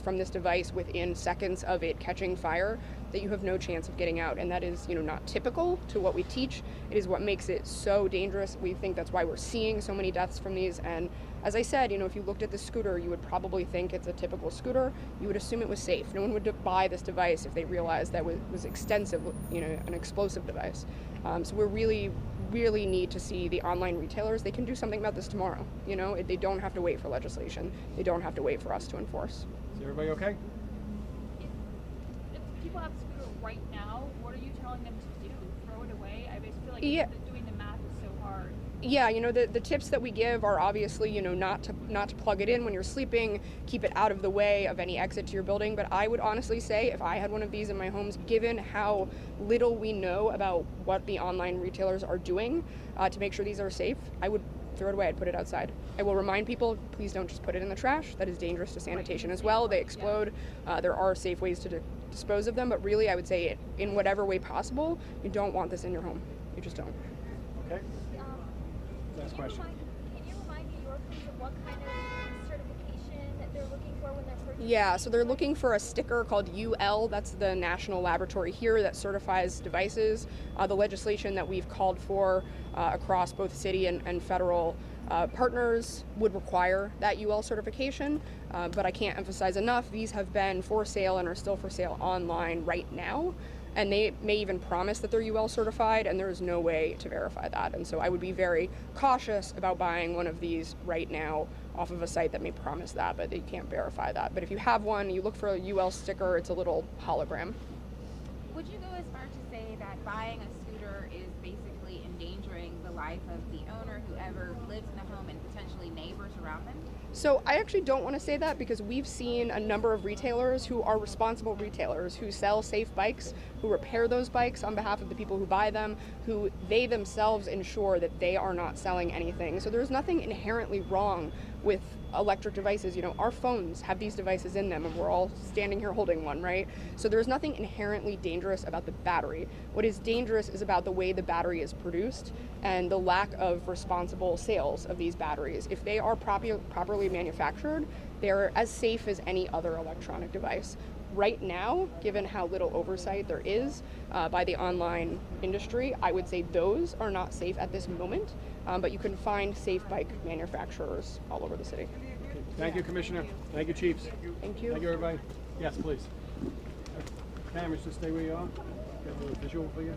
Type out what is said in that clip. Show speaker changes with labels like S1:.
S1: from this device within seconds of it catching fire, that you have no chance of getting out. And that is, not typical to what we teach. It is what makes it so dangerous. We think that's why we're seeing so many deaths from these. And as I said, if you looked at the scooter, you would probably think it's a typical scooter. You would assume it was safe. No one would buy this device if they realized that it was extensive, an explosive device. So we're really need to see the online retailers. They can do something about this tomorrow. They don't have to wait for legislation. They don't have to wait for us to enforce.
S2: Is everybody okay?
S3: If people have a scooter right now, what are you telling them to do? Throw it away? I just feel like doing the math is so hard.
S1: Yeah, the tips that we give are obviously, not to plug it in when you're sleeping, keep it out of the way of any exit to your building. But I would honestly say if I had one of these in my homes, given how little we know about what the online retailers are doing to make sure these are safe, I would throw it away. I'd put it outside. I will remind people, please don't just put it in the trash. That is dangerous to sanitation as well. They explode. There are safe ways to dispose of them, but really I would say in whatever way possible, you don't want this in your home. You just don't.
S2: Okay. Last question.
S4: Can you remind New Yorkers of what kind of certification that they're looking for when they're purchasing?
S1: Yeah, so they're looking for a sticker called UL. That's the national laboratory here that certifies devices. The legislation that we've called for across both city and federal partners would require that UL certification, but I can't emphasize enough, these have been for sale and are still for sale online right now. And they may even promise that they're UL certified, and there is no way to verify that. And so I would be very cautious about buying one of these right now off of a site that may promise that, but they can't verify that. But if you have one, you look for a UL sticker, it's a little hologram.
S5: Would you go as far to say that buying a scooter is basically endangering the life of the owner, whoever lives in the home, and potentially neighbors around them?
S1: So I actually don't want to say that because we've seen a number of retailers who are responsible retailers who sell safe bikes, who repair those bikes on behalf of the people who buy them, who they themselves ensure that they are not selling anything. So there's nothing inherently wrong with electric devices. Our phones have these devices in them and we're all standing here holding one, right? So there's nothing inherently dangerous about the battery. What is dangerous is about the way the battery is produced and the lack of responsible sales of these batteries. If they are properly manufactured, they're as safe as any other electronic device. Right now, given how little oversight there is by the online industry, I would say those are not safe at this moment, but you can find safe bike manufacturers all over the city.
S2: Okay. Thank you, Commissioner. Thank you, Chiefs.
S1: Thank you.
S2: Thank you, everybody. Yes, please. Cameras, just stay where you are. Got a little visual for you.